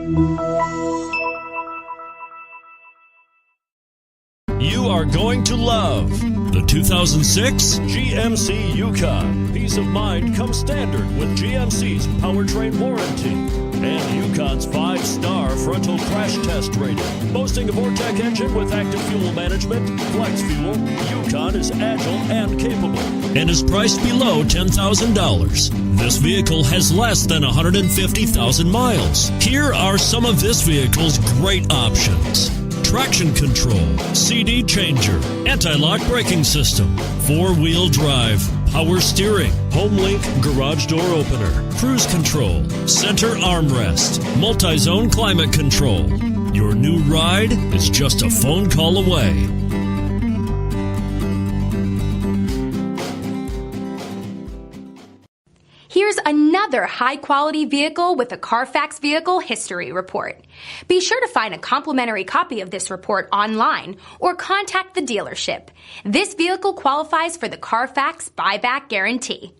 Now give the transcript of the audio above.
You are going to love the 2006 GMC Yukon. Peace of mind comes standard with GMC's powertrain warranty and Yukon's 5-star frontal crash test rating. Boasting a Vortec engine with active fuel management, flex fuel, Yukon is agile and capable and is priced below $10,000. This vehicle has less than 150,000 miles. Here are some of this vehicle's great options: traction control, CD changer, anti-lock braking system, 4-wheel drive, power steering, HomeLink garage door opener, cruise control, center armrest, multi-zone climate control. Your new ride is just a phone call away. Here's another high-quality vehicle with a Carfax Vehicle History Report. Be sure to find a complimentary copy of this report online or contact the dealership. This vehicle qualifies for the Carfax Buyback Guarantee.